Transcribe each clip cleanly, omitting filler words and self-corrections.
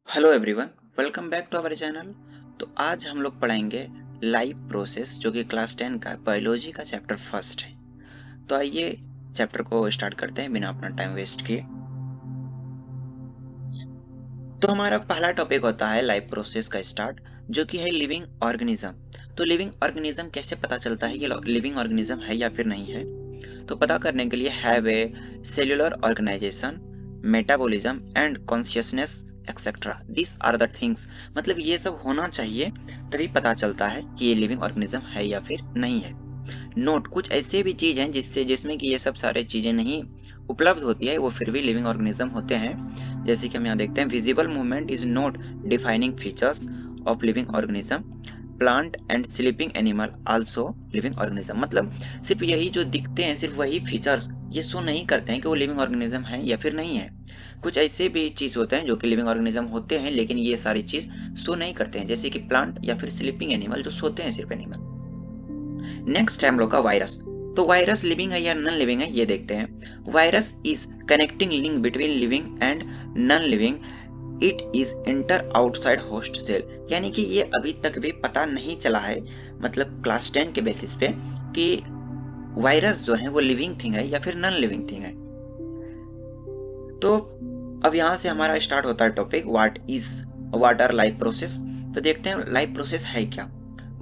Hello everyone, welcome back to our channel. तो आज हम लोग पढ़ेंगे लाइफ प्रोसेस जो कि क्लास 10 का बायोलॉजी का चैप्टर फर्स्ट है। तो आइए चैप्टर को स्टार्ट करते हैं बिना अपना टाइम वेस्ट किए। तो हमारा पहला टॉपिक होता है लाइफ प्रोसेस का स्टार्ट, जो कि है लिविंग ऑर्गेनिज्म। तो लिविंग ऑर्गेनिज्म कैसे पता चलता है कि लिविंग ऑर्गेनिज्म है या फिर नहीं है? तो पता करने के लिए have a cellular organisation, metabolism and consciousness etcetera, this are the things. मतलब ये सब होना चाहिए, तभी पता चलता है कि ये लिविंग ऑर्गेनिज्म है या फिर नहीं है। नोट, कुछ ऐसे भी चीज हैं जिसमें कि ये सब सारे चीजें नहीं उपलब्ध होती है, वो फिर भी लिविंग ऑर्गेनिज्म होते हैं। जैसे कि हम यहाँ देखते हैं, visible movement is not defining features of living organism, plant and sleeping animal also living organism. मतलब सिर्फ यही जो दिखते हैं, सिर्फ वही फीचर्स ये शो नहीं करते हैं कि वो लिविंग ऑर्गेनिज्म है या फिर नहीं है। कुछ ऐसे भी चीज होते हैं जो कि लिविंग ऑर्गेनिज्म होते हैं, लेकिन ये सारी चीज शो नहीं करते हैं, जैसे कि प्लांट या फिर स्लीपिंग एनिमल जो सोते हैं सिर्फ एनिमल। नेक्स्ट है हम लोग का वायरस। तो वायरस लिविंग है या नॉन लिविंग है ये देखते हैं। Virus is connecting link between living and non living, it is inter outside host cell. यानी कि ये अभी तक भी पता नहीं चला है, मतलब क्लास 10 के बेसिस पे, कि वायरस जो है वो लिविंग थिंग है या फिर नॉन लिविंग थिंग है। तो अब यहाँ से हमारा स्टार्ट होता है topic what are life process. तो देखते हैं लाइफ प्रोसेस है क्या।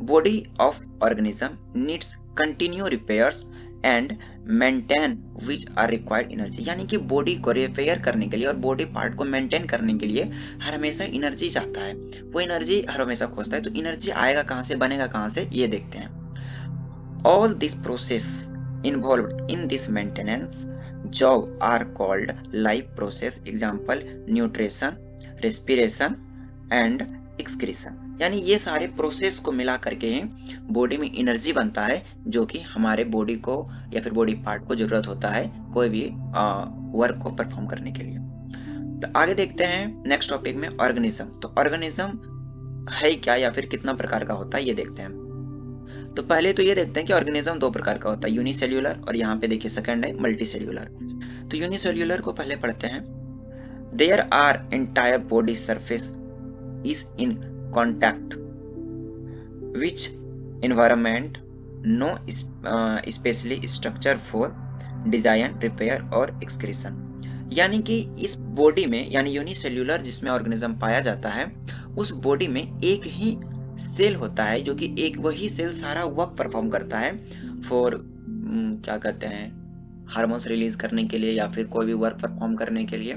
Body of organism needs continue repairs and maintain which are required energy. यानी कि बॉडी को रिपेयर करने के लिए और बॉडी पार्ट को मेंटेन करने के लिए हर हमेशा एनर्जी चाहता है, वो एनर्जी हर हमेशा खोजता है। तो एनर्जी आएगा कहाँ से, बनेगा कहाँ से, ये देखते हैं। All these process involved in this maintenance job are called life process. Example, nutrition, respiration and excretion। यानी ये सारे प्रोसेस को मिला करके ही बॉडी में एनर्जी बनता है, जो कि हमारे बॉडी को या फिर बॉडी पार्ट को जरूरत होता है कोई भी वर्क को परफॉर्म करने के लिए। तो आगे देखते हैं नेक्स्ट टॉपिक में ऑर्गेनिज्म। तो ऑर्गेनिज्म है क्या या फिर कितना प्रकार का होता है ये देखते हैं। तो पहले तो ये देखते हैं कि ऑर्गेनिज्म दो प्रकार का होता है, यूनिसेल्यूलर और यहाँ पे देखिए सेकंड है मल्टीसेल्यूलर। तो यूनिसेल्यूलर को पहले पढ़ते हैं। There are entire body surface is in contact which environment, no specially structure for design, repair और एक्सक्रीशन। यानी कि इस बॉडी में, यानी यूनिसेल्यूलर जिसमें ऑर्गेनिज्म पाया जाता है, उस बॉडी में एक ही सेल होता है, जो कि एक वही सेल सारा वर्क परफॉर्म करता है फॉर क्या कहते हैं, हार्मोन्स रिलीज करने के लिए या फिर कोई भी वर्क परफॉर्म करने के लिए।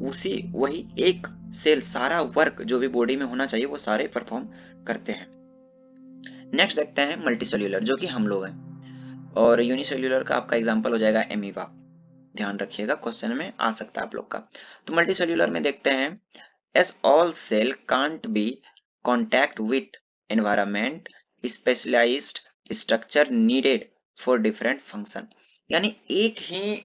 उसी वही एक सेल सारा वर्क जो भी बॉडी में होना चाहिए वो सारे परफॉर्म करते हैं। नेक्स्ट देखते हैं मल्टीसेल्यूलर, जो कि हम लोग हैं। और यूनिसेल्यूलर का आपका एग्जांपल हो जाएगा एमीबा। ध्यान रखिएगा, क्वेश्चन में आ सकता है आप लोग का। तो मल्टीसेल्यूलर में देखते हैं, as all cell can't be contact with environment, specialized structure needed for different function। यानी एक ही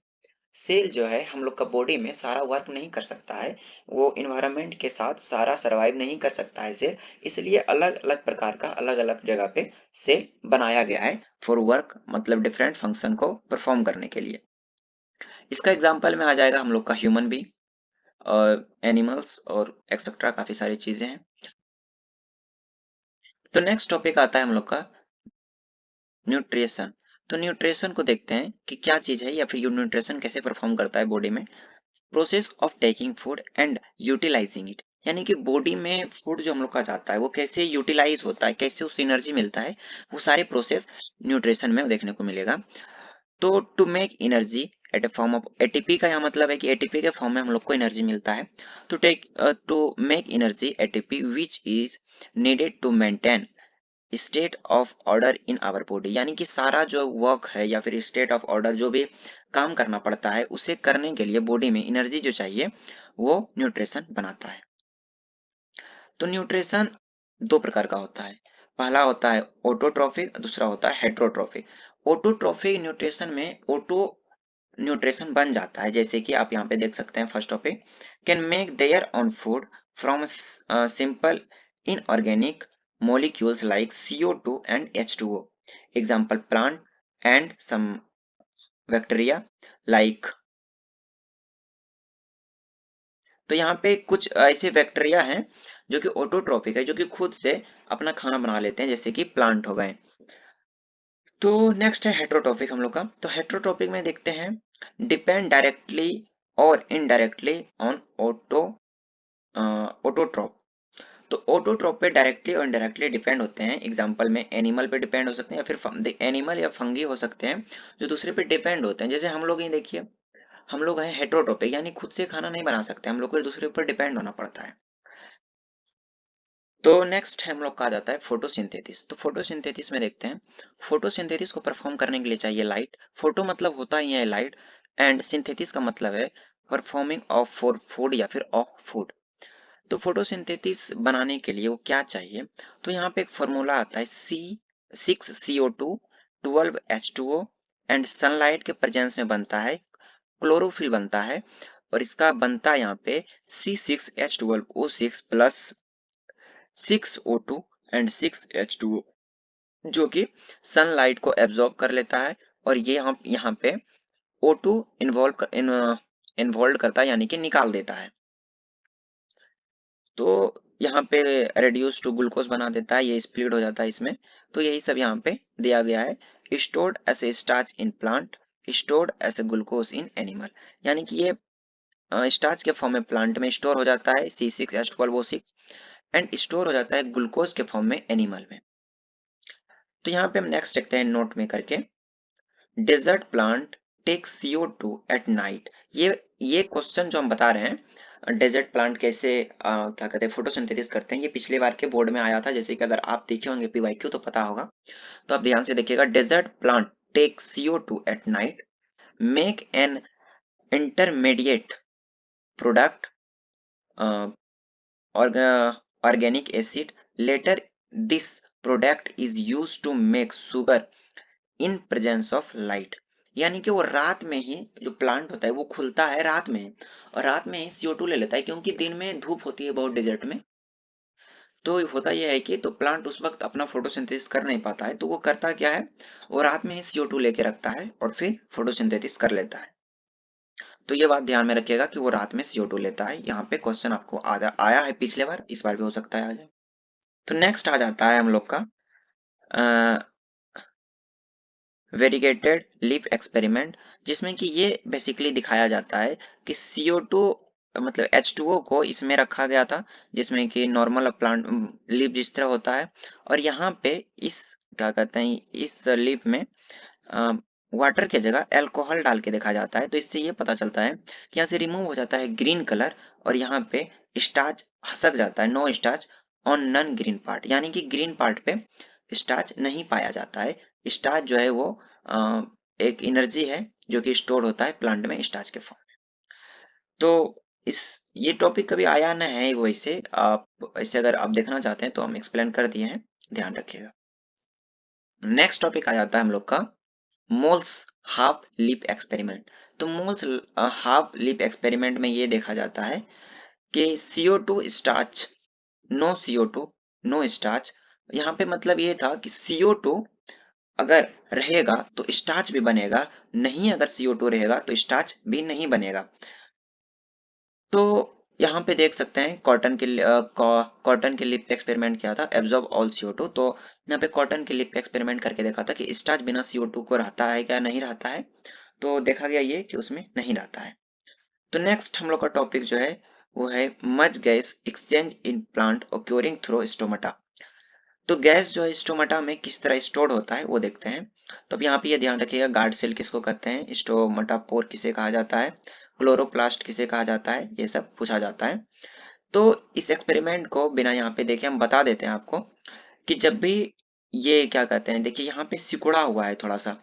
सेल जो है हम लोग का बॉडी में सारा वर्क नहीं कर सकता है, वो इन्वायरमेंट के साथ सारा सरवाइव नहीं कर सकता है सेल, इसलिए अलग अलग प्रकार का अलग अलग जगह पे सेल बनाया गया है फॉर वर्क, मतलब डिफरेंट फंक्शन को परफॉर्म करने के लिए। इसका एग्जाम्पल में आ जाएगा हम लोग का ह्यूमन बीइंग और एनिमल्स और एक्सेट्रा, काफी सारी चीजें हैं। तो नेक्स्ट टॉपिक आता है हम लोग का न्यूट्रिशन। तो न्यूट्रिशन को देखते हैं कि क्या चीज है या फिर न्यूट्रिशन कैसे परफॉर्म करता है बॉडी में। Process of taking food and utilising it. यानी कि बॉडी में फूड जो हम लोग का जाता है वो कैसे यूटिलाइज होता है, कैसे उससे एनर्जी मिलता है, वो सारे प्रोसेस न्यूट्रिशन में देखने को मिलेगा। तो to make energy at a form of ATP का यहाँ मतलब है कि एटीपी के फॉर्म में हम लोग को एनर्जी मिलता है। To make energy ATP which is needed to maintain state of order in our body. यानी कि सारा जो वर्क है या फिर स्टेट ऑफ ऑर्डर जो भी काम करना पड़ता है, उसे करने के लिए बॉडी में एनर्जी जो चाहिए वो न्यूट्रिशन बनाता है। तो न्यूट्रिशन दो प्रकार का होता है, पहला होता है ऑटोट्रॉफिक, दूसरा होता है हेट्रोट्रॉफिक। ऑटोट्रॉफिक न्यूट्रिशन में ऑटो न्यूट्रिशन बन जाता है, जैसे कि आप यहाँ पे देख सकते हैं first topic, can make their own food from simple inorganic molecules like CO2 and H2O. Example, plant and some bacteria like। तो यहाँ पे कुछ ऐसे बैक्टीरिया हैं जो कि ऑटोट्रॉपिक है, जो कि खुद से अपना खाना बना लेते हैं, जैसे कि प्लांट हो गए। तो नेक्स्ट है हेट्रोटॉपिक हम लोग का। तो हेट्रोटॉपिक में देखते हैं डिपेंड डायरेक्टली और इनडायरेक्टली ऑन ऑटोट्रॉप। तो ऑटोट्रॉप पे डायरेक्टली और इनडायरेक्टली डिपेंड होते हैं। एग्जांपल में एनिमल पे डिपेंड हो सकते हैं, या फिर एनिमल या फंगी हो सकते हैं जो दूसरे पे डिपेंड होते हैं। जैसे हम लोग ही देखिए, हम लोग हैं हेट्रोट्रोपिक, यानी खुद से खाना नहीं बना सकते, हम लोग को दूसरे ऊपर डिपेंड होना पड़ता है। तो नेक्स्ट हम लोग का आ जाता है फोटोसिंथेसिस। तो फोटोसिंथेसिस में देखते हैं, फोटोसिंथेसिस को परफॉर्म करने के लिए चाहिए लाइट। फोटो मतलब होता ही है लाइट, एंड सिंथेसिस का मतलब है परफॉर्मिंग ऑफ फॉर फूड या फिर ऑफ फूड। तो फोटोसिंथेसिस बनाने के लिए वो क्या चाहिए, तो यहाँ पे एक फॉर्मूला आता है C6CO2 12H2O, एंड सनलाइट के प्रेजेंस में बनता है, क्लोरोफिल बनता है, और इसका बनता है यहाँ पे C6H12O6 plus 6O2 and 6H2O, जो कि सनलाइट को एब्जॉर्ब कर लेता है, और ये यहाँ पे O2 इन्वॉल्व करता है, यानी कि निकाल देता है। तो यहाँ पे रेड्यूस टू ग्लूकोज बना देता है, ये स्प्लिट हो जाता है इसमें। तो यही सब यहाँ पे दिया गया है। Stored as a starch in plant, stored as a glucose in animal, यानी कि ये स्टार्च के फॉर्म में प्लांट में स्टोर हो जाता है C6H12O6, एंड स्टोर हो जाता है ग्लूकोज के फॉर्म में एनिमल में। तो यहाँ पे हम नेक्स्ट देखते हैं नोट में करके, desert plant take CO2 at night. ये क्वेश्चन जो हम बता रहे हैं, डेजर्ट प्लांट कैसे क्या कहते हैं फोटोसिंथेसिस करते हैं, ये पिछले बार के बोर्ड में आया था। जैसे कि अगर आप देखे होंगे PYQ तो पता होगा, तो आप ध्यान से देखिएगा। Desert plant take CO2 at night, make an intermediate product organic acid, later this product is used to make sugar in presence of light। यानी कि वो रात में ही, जो प्लांट होता है वो खुलता है रात में, और रात में ही CO2 ले लेता है, क्योंकि दिन में धूप होती है बहुत डेजर्ट में। तो होता यह है कि तो प्लांट उस वक्त अपना फोटोसिंथेसिस कर नहीं पाता है, तो वो करता क्या है, वो रात में ही CO2 लेके रखता है और फिर फोटोसिंथेसिस कर लेता है। तो ये बात ध्यान में रखिएगा कि वो रात में CO2 लेता है। यहाँ पे क्वेश्चन आपको आया है पिछले बार, इस बार भी हो सकता है आ जाए। तो नेक्स्ट आ जाता है हम लोग का वेरीगेटेड लीफ एक्सपेरिमेंट, जिसमें कि ये बेसिकली दिखाया जाता है कि CO2 मतलब H2O को इसमें रखा गया था, जिसमें कि नॉर्मल प्लांट लीफ जिस तरह होता है, और यहाँ पे इस क्या कहते हैं इस लीफ में वाटर की जगह अल्कोहल डाल के देखा जाता है। तो इससे ये पता चलता है कि यहाँ से रिमूव हो जाता है ग्रीन कलर, और यहाँ पे स्टार्च खसक जाता है, no starch on non green part, यानी कि ग्रीन पार्ट पे स्टार्च नहीं पाया जाता है। स्टार्च जो है वो एक एनर्जी है जो कि स्टोर होता है प्लांट में स्टार्च के फॉर्म में। तो इस ये टॉपिक कभी आया ना है वैसे, आप ऐसे अगर आप देखना चाहते हैं तो हम एक्सप्लेन कर दिए हैं, ध्यान रखिएगा। नेक्स्ट टॉपिक आ जाता है हम लोग का मोल्स हाफ लीप एक्सपेरिमेंट। तो मोल्स हाफ लीप एक्सपेरिमेंट में ये देखा जाता है कि CO2 starch, no CO2 no starch. यहाँ पे मतलब ये था कि CO2 अगर रहेगा तो स्टार्च भी बनेगा, नहीं अगर CO2 रहेगा तो स्टार्च भी नहीं बनेगा। तो यहाँ पे देख सकते हैं कॉटन के लिप पे एक्सपेरिमेंट किया था, एब्जॉर्ब ऑल CO2। तो यहाँ पे कॉटन के लिप पे एक्सपेरिमेंट करके देखा था कि स्टार्च बिना CO2 को रहता है क्या नहीं रहता है, तो देखा गया ये कि उसमें नहीं रहता है। तो नेक्स्ट हम लोग का टॉपिक जो है वो है much gas exchange in plant occurring through stomata. तो गैस जो है स्टोमाटा में किस तरह स्टोर होता है वो देखते हैं। तो अब यहाँ पे ये ध्यान रखिएगा, गार्ड सेल किसको कहते हैं, स्टोमाटा पोर किसे कहा जाता है, क्लोरोप्लास्ट किसे कहा जाता है, ये सब पूछा जाता है। तो इस एक्सपेरिमेंट को बिना यहाँ पे देखे हम बता देते हैं आपको कि जब भी ये क्या कहते हैं, देखिए यहाँ पे सिकुड़ा हुआ है थोड़ा सा,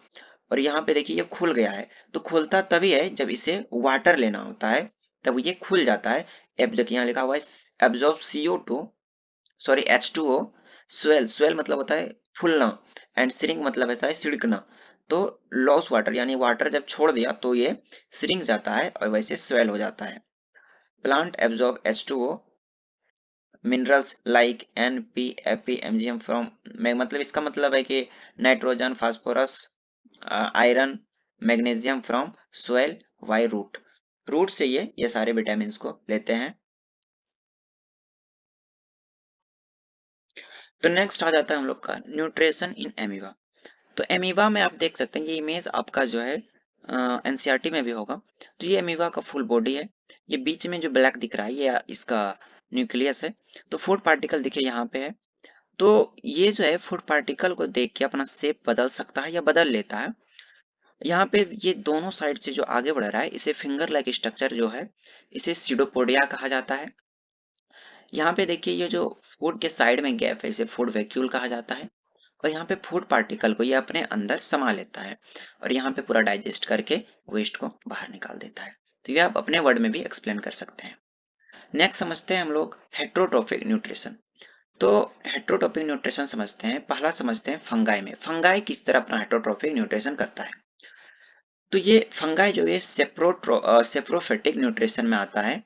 और यहाँ पे देखिए ये खुल गया है। तो खुलता तभी है जब इसे वाटर लेना होता है, तब ये खुल जाता है। अब देखिए यहाँ लिखा हुआ है absorb CO2 sorry H2O, swell, swell मतलब होता है फूलना, एंड श्रिंक मतलब ऐसा है सिड़कना। तो लॉस वाटर यानी वाटर जब छोड़ दिया तो ये श्रिंक जाता है और वैसे स्वेल हो जाता है। Plant absorb H2O minerals like NP Fe MgM from, मतलब इसका मतलब है कि nitrogen phosphorus iron magnesium from soil by root, root से ये सारे विटामिन को लेते हैं। तो नेक्स्ट आ जाता है हम लोग का न्यूट्रिशन इन एमीबा। तो एमीबा में आप देख सकते हैं, ये इमेज आपका जो है एनसीईआरटी में भी होगा। तो ये एमीबा का फुल बॉडी है। ये बीच में जो ब्लैक दिख रहा है ये इसका न्यूक्लियस है। तो फूड पार्टिकल देखिए यहाँ पे है। तो ये जो है फूड पार्टिकल को देख के अपना शेप बदल सकता है या बदल लेता है। यहाँ पे ये दोनों साइड से जो आगे बढ़ रहा है इसे फिंगर लाइक स्ट्रक्चर जो है इसे सीडोपोडिया कहा जाता है। यहाँ पे देखिए ये जो फूड के साइड में गैप है इसे फूड वैक्यूल कहा जाता है। और यहाँ पे फूड पार्टिकल को ये अपने अंदर समा लेता है और यहाँ पे पूरा डाइजेस्ट करके वेस्ट को बाहर निकाल देता है। तो ये आप अपने वर्ड में भी एक्सप्लेन कर सकते हैं। नेक्स्ट समझते हैं हम लोग हेट्रोट्रोफिक न्यूट्रिशन। तो हेट्रोट्रोफिक न्यूट्रिशन समझते हैं, पहला समझते हैं फंगाई में। फंगाई किस तरह अपना हेट्रोट्रोफिक न्यूट्रिशन करता है। तो ये फंगाई जो है सेप्रोफिटिक न्यूट्रिशन में आता है,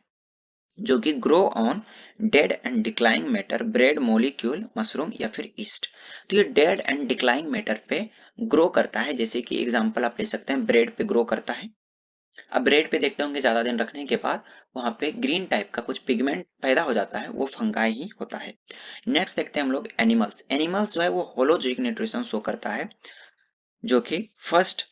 जो कि grow on dead and declining matter, bread molecule, mushroom या फिर ईस्ट। तो ये डेड एंड डिक्लाइंग मैटर पे ग्रो करता है। जैसे कि एग्जांपल आप ले सकते हैं, ब्रेड पे ग्रो करता है। अब ब्रेड पे देखते होंगे ज्यादा दिन रखने के बाद वहां पे ग्रीन टाइप का कुछ पिगमेंट पैदा हो जाता है, वो फंगाई ही होता है। नेक्स्ट देखते हैं हम लोग एनिमल्स। एनिमल्स जो है वो होलोजोइक न्यूट्रिशन शो करता है, जो कि फर्स्ट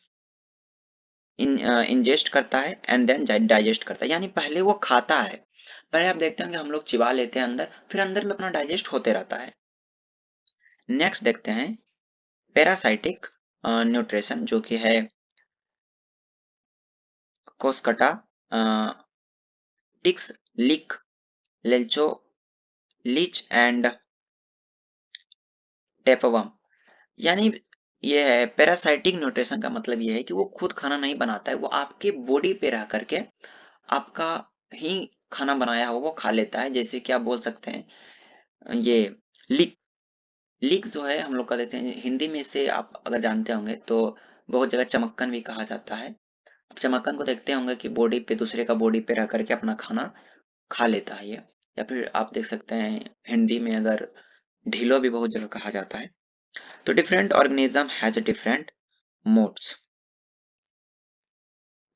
इंजेस्ट करता है एंड देन डाइजेस्ट करता है, यानी पहले वो खाता है। पहले आप देखते होंगे हम लोग चिबा लेते हैं अंदर, फिर अंदर में अपना डाइजेस्ट होते रहता है। नेक्स्ट देखते हैं पैरासाइटिक न्यूट्रिशन, जो कि है कोस्कटा, टिक्स, लिक, लेल्चो, लीच एंड टेपवर्म। यानी ये है पैरासाइटिक न्यूट्रिशन का मतलब ये है कि वो खुद खाना नहीं बनाता है, वो आपके बॉडी पे रह करके आपका ही खाना बनाया हो वो खा लेता है। जैसे कि आप बोल सकते हैं ये लीक। लीक जो है हम लोग का देखते हैं हिंदी में, इसे आप अगर जानते होंगे तो बहुत जगह चमक्कन भी कहा जाता है। आप चमक्कन को देखते होंगे कि बॉडी पे दूसरे का बॉडी पे रह करके अपना खाना खा लेता है ये। या फिर आप देख सकते हैं हिंदी में अगर ढीलो भी बहुत जगह कहा जाता है। तो different organism has different modes.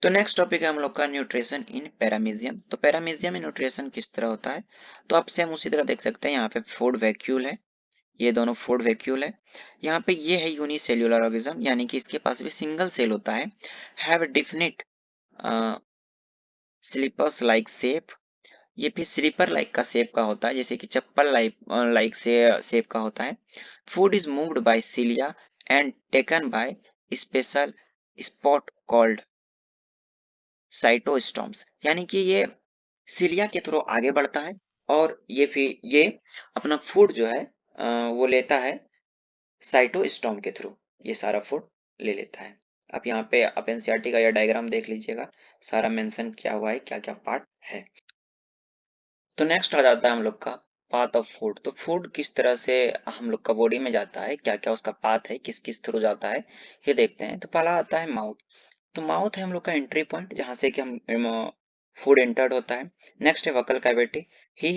तो नेक्स्ट टॉपिक है हम लोग का न्यूट्रिशन इन पैरामीजियम। तो पैरामीजियम में न्यूट्रिशन किस तरह होता है, तो आप सेम उसी तरह देख सकते हैं। यहाँ पे फूड वैक्यूल है, ये दोनों फूड वैक्यूल है। यहाँ पे ये है यूनिसेल्युलर ऑर्गेनिज्म, यानी कि इसके पास भी सिंगल सेल होता है। Have definite slippers like shape. ये भी स्लीपर लाइक का शेप का होता है, जैसे कि चप्पल लाइक से शेप का होता है। Food is moved by cilia and taken by special spot called cytostomes, यानी कि ये सिलिया के थ्रू आगे बढ़ता है और ये अपना फूड जो है वो लेता है साइटोस्टॉम के थ्रू। ये सारा फूड ले लेता है। आप यहाँ पे आप एनसीईआरटी का यह डायग्राम देख लीजिएगा, सारा मेंशन किया हुआ है क्या क्या पार्ट है। तो नेक्स्ट आ जाता है हम लोग का पाथ ऑफ फूड। तो फूड किस तरह से हम लोग का बॉडी में जाता है, क्या क्या उसका पाथ है, किस किस थ्रू जाता है, ये देखते हैं। तो पहला आता है माउथ। तो माउथ है हम लोग का एंट्री पॉइंट, जहां से कि हम फूड एंटर्ड होता है। नेक्स्ट है buccal cavity. He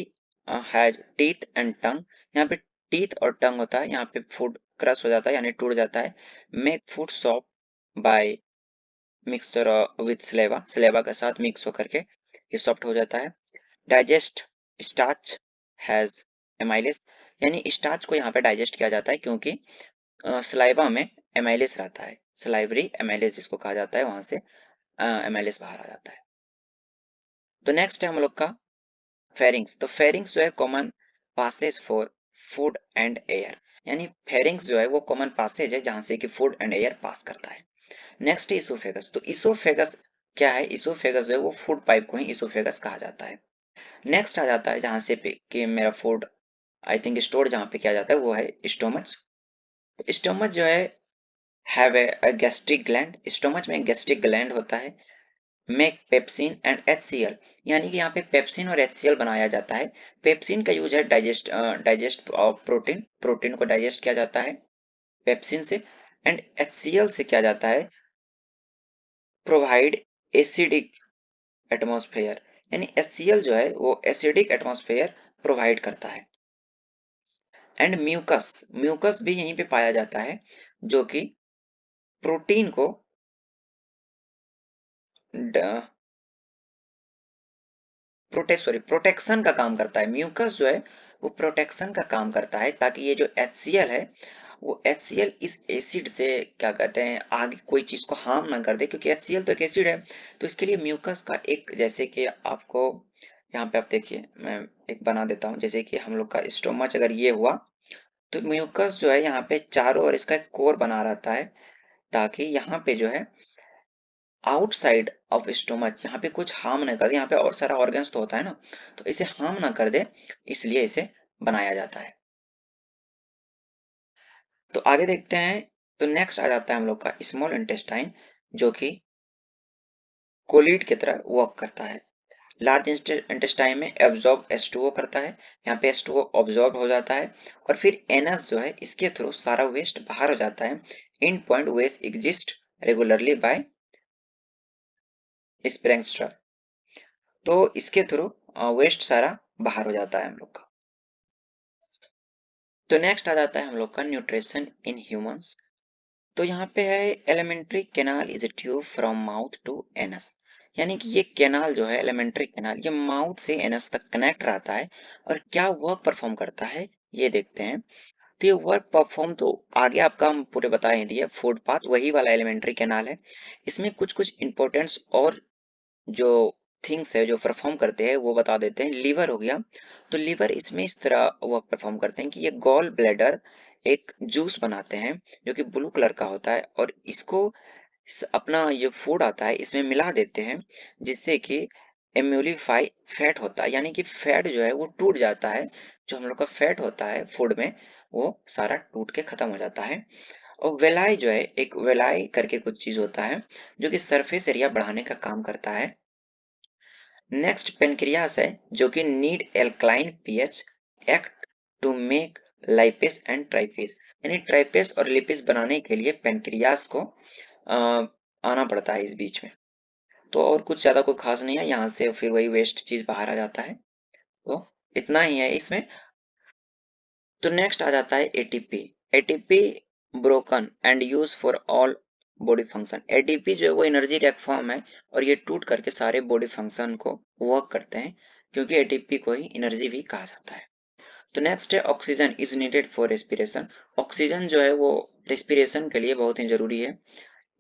has teeth and tongue. यहाँ पे टीथ और टंग होता है, यहाँ पे फूड क्रश हो जाता है यानी टूट जाता है। Make food soft by mixture with saliva, saliva के साथ मिक्स होकर के ये सॉफ्ट हो जाता है। डाइजेस्ट स्टार्च हैज एमाइलेस, यानी स्टार्च को यहाँ पे डाइजेस्ट किया जाता है क्योंकि सलाइवा में एमाइलेस रहता है। सलाइवरी एमाइलेस जिसको कहा जाता है, वहां से एमएलएस बाहर आ जाता है। तो नेक्स्ट है हम लोग का फेरिंग्स। तो फेरिंग्स जो है common passage for food and air, यानी फेरिंग्स जो है वो कॉमन पासेज है जहां से कि फूड एंड एयर पास करता है। नेक्स्ट है इसोफेगस। तो इसोफेगस क्या है, इसोफेगस जो है वो फूड पाइप को ही इसोफेगस कहा जाता है। नेक्स्ट आ जाता है जहां से कि मेरा फूड आई थिंक स्टोर जहां पे किया जाता है वो है स्टोमच। स्टोमच जो है have A gastric gland, stomach में गैस्ट्रिक ग्लैंड होता है। मेक पेप्सिन एंड एचसीएल, यानी कि यहाँ पे पेप्सिन और एचसीएल बनाया जाता है। पेप्सिन का यूज है डाइजेस्ट प्रोटीन, प्रोटीन को डाइजेस्ट किया जाता है पेप्सिन से। एंड एचसीएल से किया जाता है प्रोवाइड एसिडिक एटमॉस्फेयर, यानी एचसीएल जो है वो एसिडिक एटमॉस्फेयर प्रोवाइड करता है। एंड म्यूकस, म्यूकस भी यहीं पे पाया जाता है जो कि प्रोटीन को प्रोटेक्शन का काम करता है। म्यूकस जो है वो प्रोटेक्शन का काम करता है, ताकि ये जो HCl है वो HCl इस एसिड से क्या कहते हैं आगे कोई चीज को हार्म ना कर दे, क्योंकि HCl तो एक एसिड है। तो इसके लिए म्यूकस का एक, जैसे कि आपको यहाँ पे आप देखिए, मैं एक बना देता हूँ। जैसे कि हम लोग का स्टोमच अगर ये हुआ, तो म्यूकस जो है यहाँ पे चारों ओर इसका एक कोर बना रहता है, ताकि यहाँ पे जो है आउटसाइड ऑफ स्टोमच यहाँ पे कुछ हार्म ना कर दे। यहाँ पे और सारा ऑर्गन्स तो होता है ना, तो इसे हार्म ना कर दे, इसलिए इसे बनाया जाता है। तो आगे देखते हैं। तो नेक्स्ट आ जाता है हम लोग का स्मॉल इंटेस्टाइन, जो कि कोलिड की तरह वर्क करता है। लार्ज इंटेस्टाइन में एब्जॉर्ब H2O करता है, यहाँ पे H2O ऑब्जॉर्ब हो जाता है, और फिर एनस जो है इसके थ्रू सारा वेस्ट बाहर हो जाता है। In point waste exist regularly by sphincter. तो इसके थ्रू वेस्ट सारा बाहर हो जाता है हम लोग का। तो नेक्स्ट आ जाता है हम लोग का न्यूट्रिशन इन ह्यूमंस। तो यहाँ पे है alimentary canal is a tube from mouth to anus, यानी कि ये कैनाल जो है एलिमेंट्री कैनाल, ये माउथ से एनस तक कनेक्ट रहता है। और क्या वर्क परफॉर्म करता है ये देखते हैं। तो ये वर्क परफॉर्म तो आगे आपका हम पूरे बता ही दिए, फूड पाथ वही वाला एलिमेंट्री कैनाल है। इसमें कुछ कुछ इंपॉर्टेंट्स और जो थिंग्स है जो परफॉर्म करते हैं वो बता देते हैं। लीवर हो गया, तो लीवर इसमें इस तरह वर्क परफॉर्म करते हैं कि ये गॉल ब्लैडर एक जूस बनाते हैं जो कि ब्लू कलर का होता है, और इसको अपना ये फूड आता है इसमें मिला देते हैं, जिससे कि एम्यूलिफाई फैट होता है, यानी कि फैट जो है वो टूट जाता है। जो हम लोग का फैट होता है फूड में, वो सारा टूट के खत्म हो जाता है। और वेलाई जो है, एक वेलाई करके कुछ चीज होता है जो कि सरफेस एरिया बढ़ाने का काम करता है। नेक्स्ट पेनक्रियास है, जो कि need alkaline pH act to make lipase and tripase, यानी ट्राइपेस और लिपिस बनाने के लिए पेनक्रियास को आना पड़ता है इस बीच में। तो और कुछ ज्यादा कोई खास नहीं है, यहाँ से फिर वही वेस्ट चीज बाहर आ जाता है। तो इतना ही है इसमें। तो नेक्स्ट आ जाता है ATP. ATP broken and use for all body function. ATP जो है वो एनर्जी का एक फॉर्म है, और ये टूट करके सारे बॉडी फंक्शन को वर्क करते हैं, क्योंकि एटीपी को ही एनर्जी भी कहा जाता है। तो नेक्स्ट है oxygen is needed for respiration. Oxygen जो है वो रेस्पिरेशन के लिए बहुत ही जरूरी है।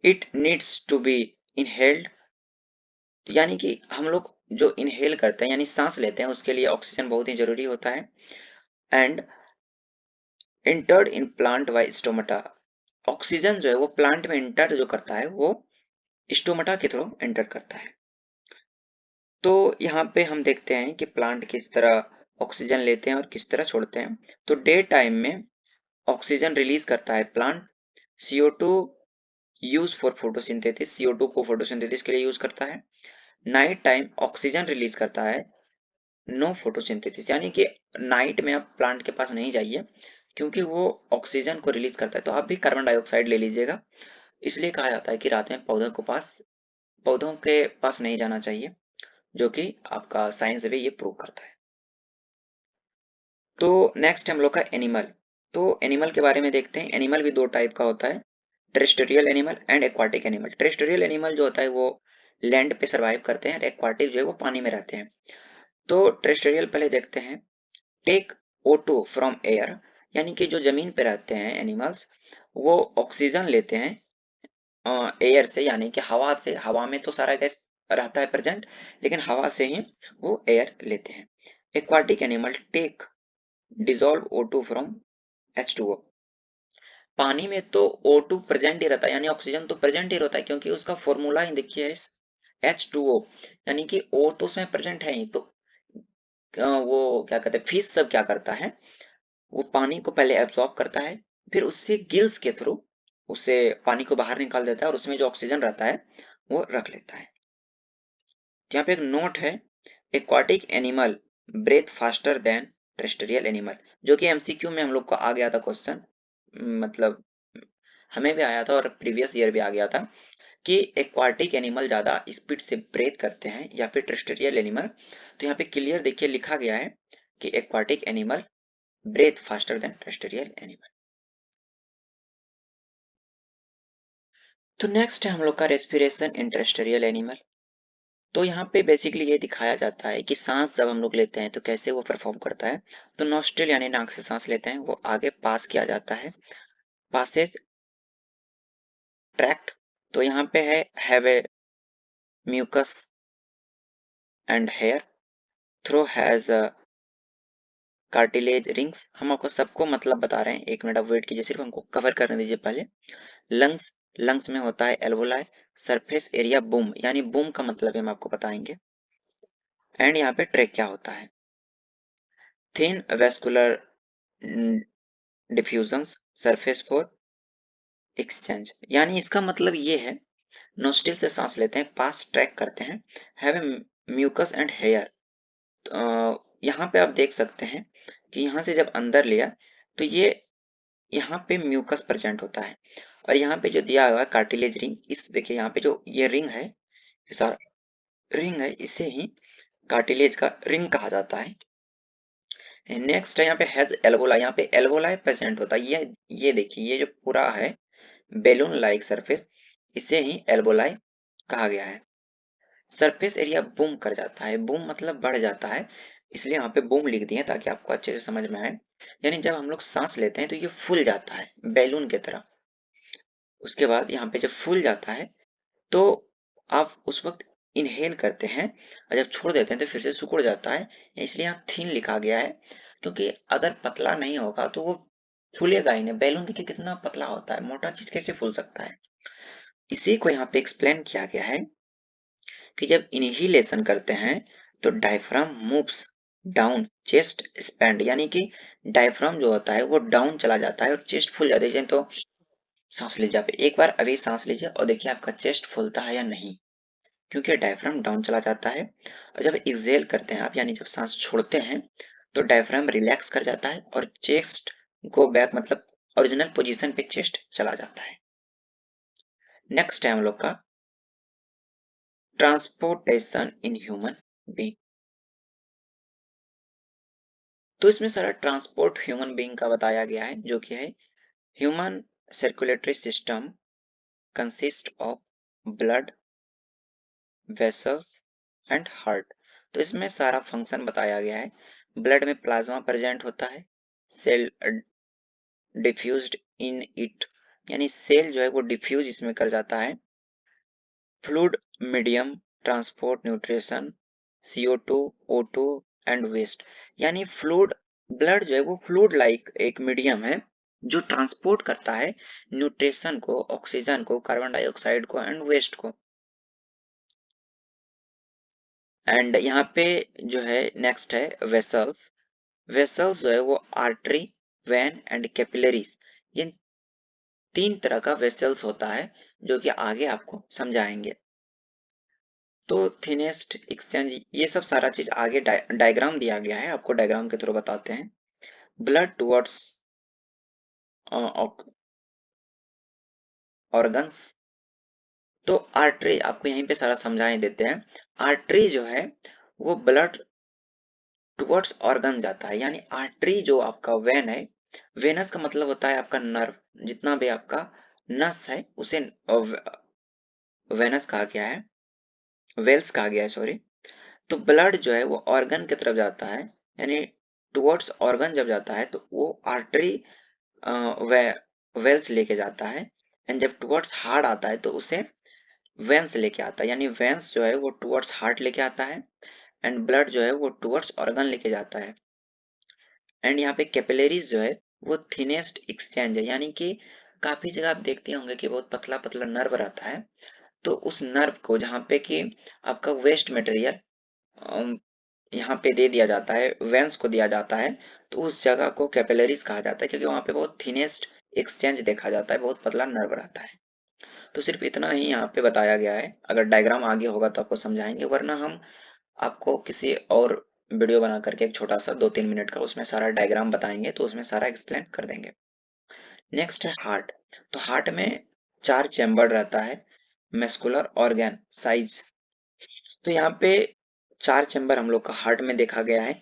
It needs to be inhaled, यानी कि हम लोग जो इनहेल करते हैं यानी सांस लेते हैं उसके लिए ऑक्सीजन बहुत ही जरूरी होता है। And entered in plant by stomata. Oxygen जो है वो प्लांट में इंटर जो करता है वो स्टोमाटा के थ्रू एंटर करता है। तो यहाँ पे हम देखते हैं कि प्लांट किस तरह ऑक्सीजन लेते हैं और किस तरह छोड़ते हैं। तो डे टाइम में ऑक्सीजन रिलीज करता है plant. CO2 use for photosynthesis, CO2 को फोटोसिंथेसिस के लिए यूज करता है। नाइट टाइम ऑक्सीजन रिलीज करता है, नो फोटोसिंथेसिस, यानी कि नाइट में आप प्लांट के पास नहीं जाइए, क्योंकि वो ऑक्सीजन को रिलीज करता है। तो आप भी कार्बन डाइऑक्साइड ले लीजिएगा। इसलिए कहा जाता है कि रात में पौधों के पास नहीं जाना चाहिए, जो कि आपका साइंस भी ये प्रूव करता है। तो नेक्स्ट हम लोग का एनिमल। तो एनिमल के बारे में देखते हैं। एनिमल भी दो टाइप का होता है, terrestrial animal and aquatic animal. Terrestrial animal जो होता है वो लैंड पे सर्वाइव करते हैं, और एक्वाटिक जो है वो पानी में रहते हैं। तो टेरेस्ट्रियल पहले देखते हैं। टेक O2 फ्रॉम एयर, यानी कि जो जमीन पे रहते हैं एनिमल्स, वो ऑक्सीजन लेते हैं एयर से, यानी कि हवा से। हवा में तो सारा गैस रहता है प्रेजेंट, लेकिन हवा से ही वो एयर लेते हैं। Aquatic animal take dissolve O2 from H2O। पानी में तो O2 प्रेजेंट ही रहता है, यानी ऑक्सीजन तो प्रेजेंट ही रहता है, क्योंकि उसका फॉर्मूला ही देखिए H2O, यानी कि O तो उसमें प्रेजेंट है ही। तो वो क्या कहते हैं, फिश सब क्या करता है, वो पानी को पहले एब्सॉर्ब करता है, फिर उससे गिल्स के थ्रू उसे पानी को बाहर निकाल देता है, और उसमें जो ऑक्सीजन रहता है वो रख लेता है। तो यहाँ पे एक नोट है, aquatic animal breathe faster than terrestrial animal, जो कि MCQ में हम लोग को आ गया था क्वेश्चन, मतलब हमें भी आया था और प्रीवियस ईयर भी आ गया था, कि एक्वाटिक एनिमल ज्यादा स्पीड से ब्रेथ करते हैं या फिर टेरेस्ट्रियल एनिमल। तो यहाँ पे क्लियर देखिए लिखा गया है कि aquatic animal breathe faster than terrestrial animal. तो नेक्स्ट है हम लोग का रेस्पिरेशन इन टेरेस्ट्रियल एनिमल। तो यहाँ पे बेसिकली ये दिखाया जाता है कि सांस जब हम लोग लेते हैं तो कैसे वो परफॉर्म करता है। तो नॉस्ट्रिल यानी नाक से सांस लेते हैं, वो आगे पास किया जाता है, पासेज ट्रैक्ट। तो यहाँ पे है have a mucus and hair, throat has cartilage rings. हम आपको सबको मतलब बता रहे हैं, एक मिनट आप वेट कीजिए, सिर्फ हमको कवर करने दीजिए पहले। लंग्स, लंग्स में होता है एल्वोलाई। सरफेस एरिया बूम, यानी बूम का मतलब हम आपको बताएंगे। एंड यहाँ पे ट्रैक क्या होता है। Thin vascular diffusions, surface for exchange, यानी इसका मतलब ये है, नोस्ट्रिल से सांस लेते हैं, पास ट्रैक करते हैं, have a mucus and hair. यहाँ पे आप देख सकते हैं कि यहाँ से जब अंदर लिया तो ये यहाँ पे म्यूकस प्रेजेंट होता है, और यहाँ पे जो दिया हुआ है कार्टिलेज रिंग, इस देखिए यहाँ पे जो ये रिंग है, ये सारा रिंग है, इसे ही कार्टिलेज का रिंग कहा जाता है। नेक्स्ट है यहाँ पे हैज एल्वोलाई, यहाँ पे एल्वोलाई प्रेजेंट होता है। ये देखिए, ये जो पूरा है बेलून लाइक सरफेस, इसे ही एल्वोलाई कहा गया है। सरफेस एरिया बूम कर जाता है, बूम मतलब बढ़ जाता है, इसलिए यहाँ पे बूम लिख दिए ताकि आपको अच्छे से समझ में आए। यानी जब हम लोग सांस लेते हैं तो ये फूल जाता है बैलून की तरह। उसके बाद यहाँ पे जब फूल जाता है तो आप उस वक्त इनहेल करते हैं, और जब छोड़ देते हैं तो फिर से सिकुड़ जाता है, इसलिए यहाँ थिन लिखा गया है। क्योंकि अगर पतला नहीं होगा तो वो फूलेगा ही नहीं। बैलून देखिए कितना पतला होता है, मोटा चीज कैसे फूल सकता है। इसी को यहाँ पे एक्सप्लेन किया गया है कि जब इनहेलेशन करते हैं तो diaphragm moves down, chest expand, यानी कि डायफ्राम जो होता है वो डाउन चला जाता है और चेस्ट फूल जाती है। तो सांस लीजिए, आप एक बार अभी सांस लीजिए और देखिए आपका चेस्ट फूलता है या नहीं, क्योंकि डायफ्राम डाउन चला जाता है। और जब एक्सहेल करते हैं आप, यानी जब सांस छोड़ते हैं, तो डायफ्राम रिलैक्स कर जाता है और चेस्ट गो बैक, मतलब ओरिजिनल पोजीशन पे चेस्ट चला जाता है। नेक्स्ट है हम लोग का ट्रांसपोर्टेशन इन ह्यूमन बीइंग। तो इसमें सारा ट्रांसपोर्ट ह्यूमन बीइंग का बताया गया है, जो कि है human circulatory system consist of blood vessels and heart. तो इसमें सारा फंक्शन बताया गया है। ब्लड में प्लाज्मा प्रेजेंट होता है, सेल डिफ्यूज्ड इन इट, यानी सेल जो है वो डिफ्यूज इसमें कर जाता है। Fluid medium transport nutrition CO2 O2 and waste, यानी फ्लूइड, ब्लड जो है वो फ्लूइड लाइक एक मीडियम है जो ट्रांसपोर्ट करता है न्यूट्रिशन को, ऑक्सीजन को, कार्बन डाइऑक्साइड को एंड वेस्ट को। एंड यहाँ पे जो है नेक्स्ट है वेसल्स। वेसल्स जो है वो आर्टरी, वेन एंड कैपिलरीज, ये तीन तरह का वेसल्स होता है, जो कि आगे आपको समझाएंगे। तो थिनेस्ट एक्सचेंज, ये सब सारा चीज आगे डायग्राम दिया गया है, आपको डायग्राम के थ्रू बताते हैं। ब्लड टुवर्ड्स ऑर्गन्स, तो आर्टरी आपको यहीं पे सारा समझाए देते हैं। आर्टरी जो है वो ब्लड टुवर्ड्स ऑर्गन जाता है, यानी आर्टरी जो आपका वेन है, वेनस का मतलब होता है आपका नर्व, जितना भी आपका नस है उसे वेनस कहा गया है, वेल्स कहा गया है, सॉरी। तो ब्लड जो है वो ऑर्गन की तरफ जाता है, यानी टुवर्ड्स ऑर्गन जब जाता है तो वो आर्टरी वे वेल्स लेके जाता है। एंड जब टुवर्ड्स हार्ट आता है तो उसे वेंस लेके आता है, यानी वेंस जो है वो टुवर्ड्स हार्ट लेके आता है, एंड ब्लड जो है वो टुवर्ड्स ऑर्गन लेके जाता है। एंड यहाँ पे कैपिलरीज जो है वो थिनेस्ट एक्सचेंज है, यानी कि काफी जगह आप देखते होंगे कि बहुत पतला पतला नर्व रहता है, तो उस नर्व को जहाँ पे कि आपका वेस्ट मटेरियल यहाँ पे दे दिया जाता है, वेंस को दिया जाता है, तो उस जगह को कैपिलरीज कहा जाता है, क्योंकि वहाँ पे बहुत थिनेस्ट एक्सचेंज देखा जाता है, बहुत पतला नर्व रहता है। तो सिर्फ इतना ही यहाँ पे बताया गया है, अगर डायग्राम आगे होगा तो आपको समझाएंगे, वरना हम आपको किसी और वीडियो बना करके एक छोटा सा 2-3 मिनट का उसमें सारा डायग्राम बताएंगे, तो उसमें सारा एक्सप्लेन कर देंगे। नेक्स्ट है हार्ट। तो हार्ट में 4 चैम्बर रहता है, मस्कुलर ऑर्गन साइज। तो यहाँ पे 4 चैम्बर हम लोग का हार्ट में देखा गया है,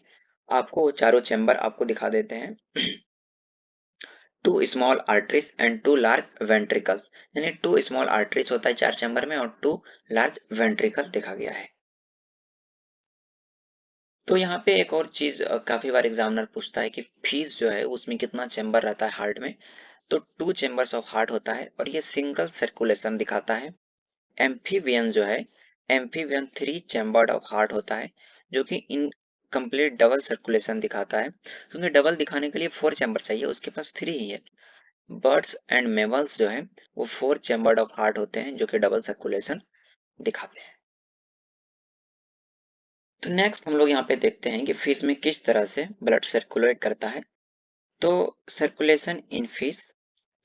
आपको चारों चैम्बर आपको दिखा देते हैं। 2 small arteries and 2 large ventricles, यानी 2 स्मॉल आर्टरीज होता है 4 चैम्बर में, और 2 लार्ज वेंट्रिकल देखा गया है। तो यहाँ पे एक और चीज काफी बार एग्जामिनर पूछता है कि फीस जो है उसमें कितना चेम्बर रहता है हार्ट में। तो 2 चेम्बर्स ऑफ हार्ट होता है और ये सिंगल सर्कुलेशन दिखाता है। एम्फीबियन जो है, एम्फीबियन 3 चेम्बर्ड ऑफ हार्ट होता है, जो कि इन कंप्लीट डबल सर्कुलेशन दिखाता है, क्योंकि डबल दिखाने के लिए 4 चेम्बर चाहिए, उसके पास 3 ही है। बर्ड्स एंड मेमल्स जो है वो 4 चेम्बर्ड ऑफ हार्ट होते हैं, जो कि डबल सर्कुलेशन दिखाते हैं। तो नेक्स्ट हम लोग यहाँ पे देखते हैं कि फिश में किस तरह से ब्लड सर्कुलेट करता है। तो सर्कुलेशन इन फिश,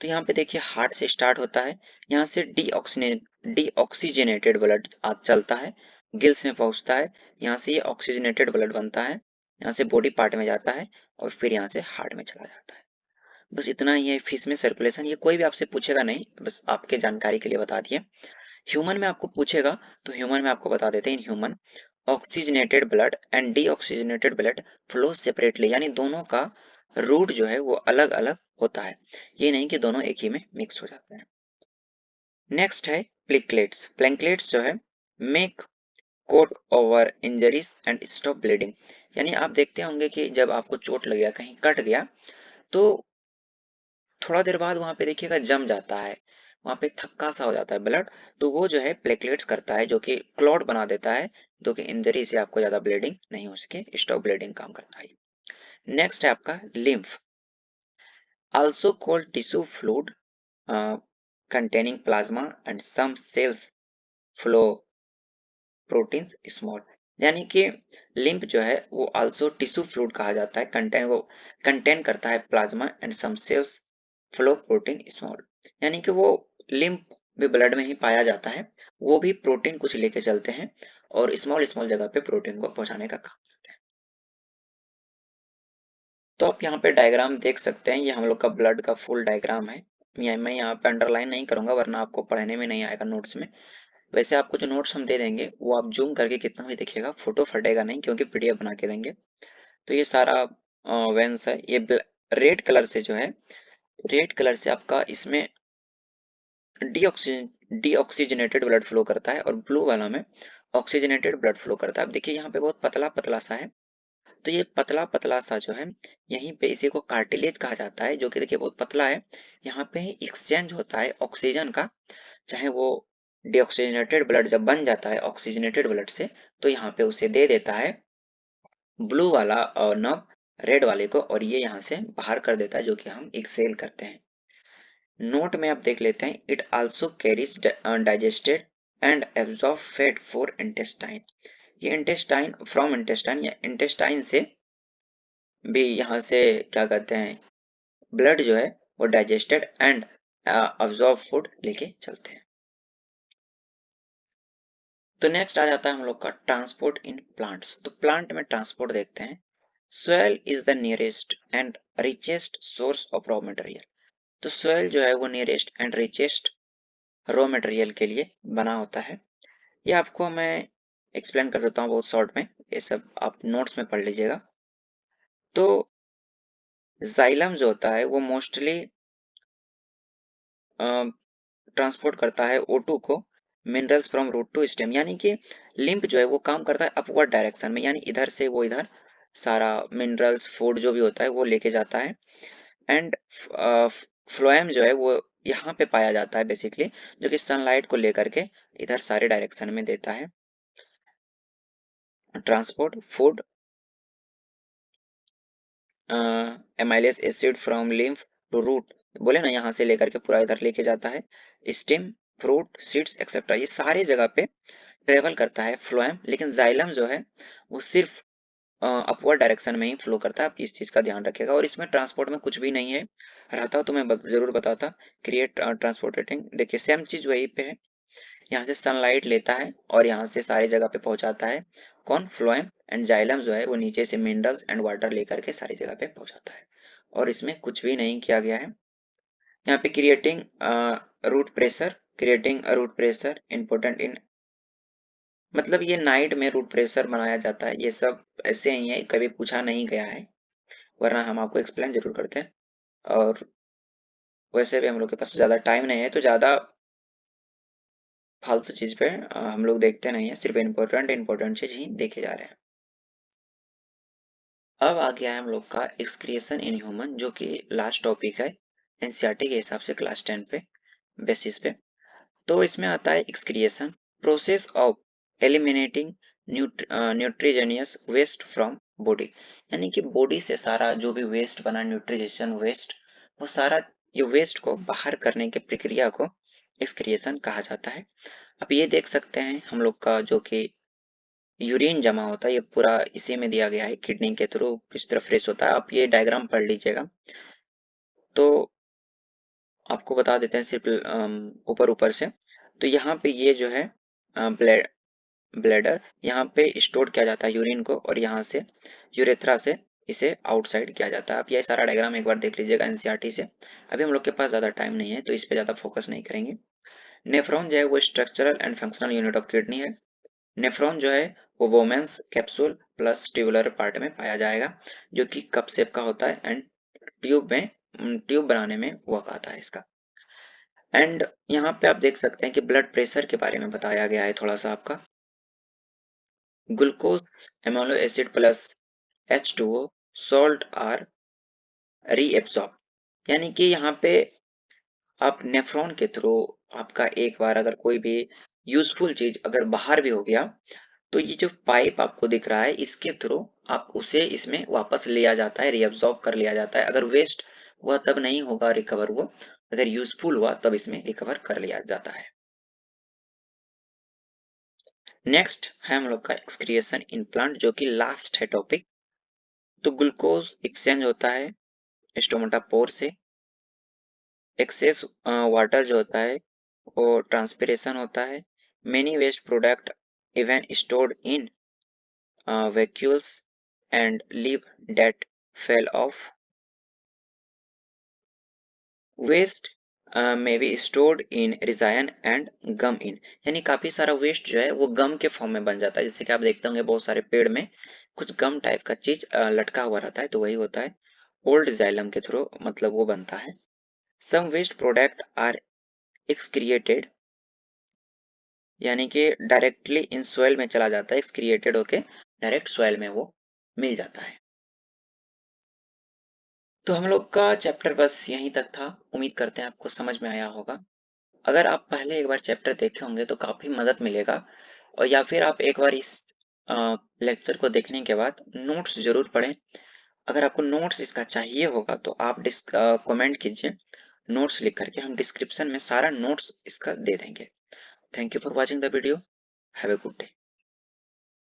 तो यहाँ पे देखिए हार्ट से स्टार्ट होता है, यहाँ से डीऑक्सीजनेटेड ब्लड चलता है, गिल्स में पहुंचता है, यहाँ से ये ऑक्सीजनेटेड ब्लड बनता है, यहाँ से बॉडी पार्ट में जाता है और फिर यहाँ से हार्ट में चला जाता है। बस इतना ही है फिश में सर्कुलेशन। ये कोई भी आपसे पूछेगा नहीं, बस आपके जानकारी के लिए बता दिए। ह्यूमन में आपको पूछेगा तो ह्यूमन में आपको बता देते हैं, in human oxygenated blood and deoxygenated blood flow separately, यानी दोनों का रूट जो है वो अलग अलग होता है, ये नहीं कि दोनों एक ही में मिक्स हो जाते हैं। नेक्स्ट है प्लेटलेट्स। प्लेटलेट्स जो है make coat over injuries and stop bleeding, यानी आप देखते होंगे कि जब आपको चोट लग गया, कहीं कट गया, तो थोड़ा देर बाद वहां पे देखिएगा जम जाता है, वहां पे थक्का सा हो जाता है ब्लड, तो वो जो है प्लेटलेट्स करता है, जो कि क्लॉट बना देता है, जो कि इंजरी से आपको ज्यादा ब्लीडिंग नहीं हो सके, स्टॉप ब्लीडिंग काम करता है। नेक्स्ट है आपका lymph, also called tissue fluid containing plasma and some cells flow proteins small, यानी कि लिम्फ जो है वो आल्सो टिश्यू फ्लूइड कहा जाता है, कंटेन करता है plasma and some cells flow protein small, यानी कि वो लिम्फ भी ब्लड में ही पाया जाता है, वो भी प्रोटीन कुछ लेके चलते हैं और स्मॉल स्मॉल जगह पे प्रोटीन को पहुंचाने का काम करते हैं। तो आप यहाँ पे डायग्राम देख सकते हैं, ये हम लोग का ब्लड का फुल डायग्राम है। मैं यहाँ पे अंडरलाइन नहीं करूंगा वरना आपको पढ़ने में नहीं आएगा नोट्स में। वैसे आपको जो नोट्स हम दे देंगे वो आप जूम करके कितना भी देखिएगा, फोटो फटेगा नहीं, क्योंकि पीडीएफ बना के देंगे। तो ये सारा वेंस है, ये रेड कलर से जो है, रेड कलर से आपका इसमें डीऑक्सीजनेटेड ब्लड फ्लो करता है और ब्लू वाला में ऑक्सीजनेटेड ब्लड फ्लो करता है। अब देखिए यहाँ पे बहुत पतला पतला सा है, तो ये पतला पतला सा जो है, यहीं पे इसी को कार्टिलेज कहा जाता है, जो कि देखिए बहुत पतला है। यहाँ पे ही एक्सचेंज होता है ऑक्सीजन का, चाहे वो डीऑक्सीजनेटेड ब्लड जब बन जाता है ऑक्सीजनेटेड ब्लड से, तो यहाँ पे उसे दे देता है ब्लू वाला और नव रेड वाले को, और ये यहाँ से बाहर कर देता है, जो कि हम एक्सेल करते हैं। नोट में आप देख लेते हैं, it also carries digested and absorb fat for intestine, ये इंटेस्टाइन फ्रॉम इंटेस्टाइन या इंटेस्टाइन से भी यहाँ से क्या कहते हैं, ब्लड जो है वो डाइजेस्टेड एंड अब्जॉर्ब फूड लेके चलते हैं। तो नेक्स्ट आ जाता है हम लोग का ट्रांसपोर्ट इन प्लांट्स। तो प्लांट में ट्रांसपोर्ट देखते हैं। Soil is the nearest and richest source of raw material, तो सोयल जो है वो nearest and richest raw material के लिए बना होता है। ये आपको मैं एक्सप्लेन कर देता हूँ बहुत शॉर्ट में, ये सब आप नोट्स में पढ़ लीजिएगा। तो जाइलम जो होता है वो मोस्टली ट्रांसपोर्ट करता है O2 को minerals from root to stem, यानी कि लिम्फ जो है वो काम करता है अपवर्ड डायरेक्शन में, यानी इधर से वो इधर सारा मिनरल्स फूड जो भी होता है वो लेके जाता है। एंड फ्लोएम जो है वो यहाँ पे पाया जाता है बेसिकली, जो कि सनलाइट को लेकर के इधर सारे डायरेक्शन में देता है। Transport food amylase acid from lymph to root, बोले ना यहाँ से लेकर के पूरा इधर लेके जाता है। स्टेम, फ्रूट, सीड्स एक्सेट्रा, ये सारे जगह पे ट्रेवल करता है फ्लोएम, लेकिन जाइलम जो है वो सिर्फ अपवर्ड डायरेक्शन में ही फ्लो करता है। आप इस चीज का ध्यान रखिएगा, और इसमें ट्रांसपोर्ट में कुछ भी नहीं है, रहता तो मैं जरूर बताता। क्रिएट ट्रांसपोर्टेटिंग, देखिए सेम चीज वही पे है, यहाँ से सनलाइट लेता है और यहाँ से सारी जगह पे पहुंचाता है। कौन? फ्लोएम। एंड जाइलम जो है वो नीचे से मिनरल्स एंड वाटर लेकर के सारी जगह पे पहुंचाता है, और इसमें कुछ भी नहीं किया गया है। यहाँ पे creating root pressure, creating root pressure important in, मतलब ये नाइट में रूट प्रेशर बनाया जाता है, ये सब ऐसे ही है, कभी पूछा नहीं गया है, वरना हम आपको एक्सप्लेन जरूर करते हैं। और वैसे भी हम लोग के पास ज्यादा टाइम नहीं है, तो ज्यादा फालतू चीज पे हम लोग देखते नहीं है, सिर्फ इम्पोर्टेंट इंपॉर्टेंट चीज ही देखे जा रहे हैं। अब आ गया है हम लोग का एक्सक्रिएशन इन ह्यूमन, जो कि लास्ट टॉपिक है एनसीईआरटी के हिसाब से क्लास 10 पे बेसिस पे। तो इसमें आता है excretion, process of eliminating nitrogenous waste from body, यानी कि बॉडी से सारा जो भी वेस्ट बना, न्यूट्रिजेशन वेस्ट, वो सारा ये वेस्ट को बाहर करने की प्रक्रिया को एक्सक्रिएशन कहा जाता है। अब ये देख सकते हैं हम लोग का जो कि यूरिन जमा होता है, ये पूरा इसी में दिया गया है, किडनी के थ्रू किस तरह फ्रेश होता है। आप ये डायग्राम पढ़ लीजिएगा। तो आपको बता देते हैं सिर्फ ऊपर ऊपर से। तो यहाँ पे ये जो है ब्लैडर, यहाँ पे स्टोर किया जाता है यूरिन को, और यहाँ से यूरेथ्रा से इसे आउटसाइड किया जाता है। आप ये सारा डायग्राम एक बार देख लीजिएगा एनसीईआरटी से। अभी हम लोग के पास ज्यादा टाइम नहीं है तो इस पे ज्यादा फोकस नहीं करेंगे। नेफ्रॉन जो है वो structural and functional unit of kidney है। नेफ्रॉन जो है वो women's capsule plus tubular part में पाया जाएगा, जो कि कप शेप का होता है एंड ट्यूब बनाने में वर्क आता है इसका। एंड यहाँ पे आप देख सकते हैं कि ब्लड प्रेशर के बारे में बताया गया है थोड़ा सा आपका। Glucose amino acid plus H2O salt are reabsorb, यानी कि यहाँ पे आप नेफ्रॉन के थ्रू आपका एक बार अगर कोई भी यूजफुल चीज अगर बाहर भी हो गया, तो ये जो पाइप आपको दिख रहा है इसके थ्रू आप उसे इसमें वापस लिया जाता है, रीअब्सॉर्ब कर लिया जाता है। अगर वेस्ट हुआ तब नहीं होगा रिकवर, वो अगर यूजफुल हुआ तब इसमें रिकवर कर लिया जाता है। नेक्स्ट है हम लोग का एक्सक्रिएशन इन प्लांट, जो कि लास्ट है टॉपिक। तो ग्लूकोज एक्सचेंज होता है स्टोमाटा पोर से। एक्सेस वाटर जो होता है वो ट्रांसपिरेशन होता है। Many waste product even stored in vacuoles and leave that fell off. Waste may be stored in resin and gum in, यानी काफी सारा वेस्ट जो है वो गम के फॉर्म में बन जाता है। जैसे कि आप देखते होंगे बहुत सारे पेड़ में कुछ गम टाइप का चीज लटका हुआ रहता है, तो वही होता है। ओल्ड जाइलम के थ्रू मतलब वो बनता है। सम वेस्ट प्रोडक्ट आर एक्सक्रिएटेड, यानी कि डायरेक्टली इन सॉइल में चला जाता है, एक्सक्रिएटेड होके डायरेक्ट सॉइल में वो मिल जाता है। तो हम लोग का चैप्टर बस यहीं तक था। उम्मीद करते हैं आपको समझ में आया होगा। अगर आप पहले एक बार चैप्टर देखे होंगे तो काफी मदद मिलेगा, और या फिर आप एक बार इस लेक्चर को देखने के बाद नोट्स जरूर पढ़ें। अगर आपको नोट्स इसका चाहिए होगा तो आप कमेंट कीजिए नोट्स लिख करके, हम डिस्क्रिप्शन में सारा नोट्स इसका दे देंगे। Thank you for watching the video. Have a good day.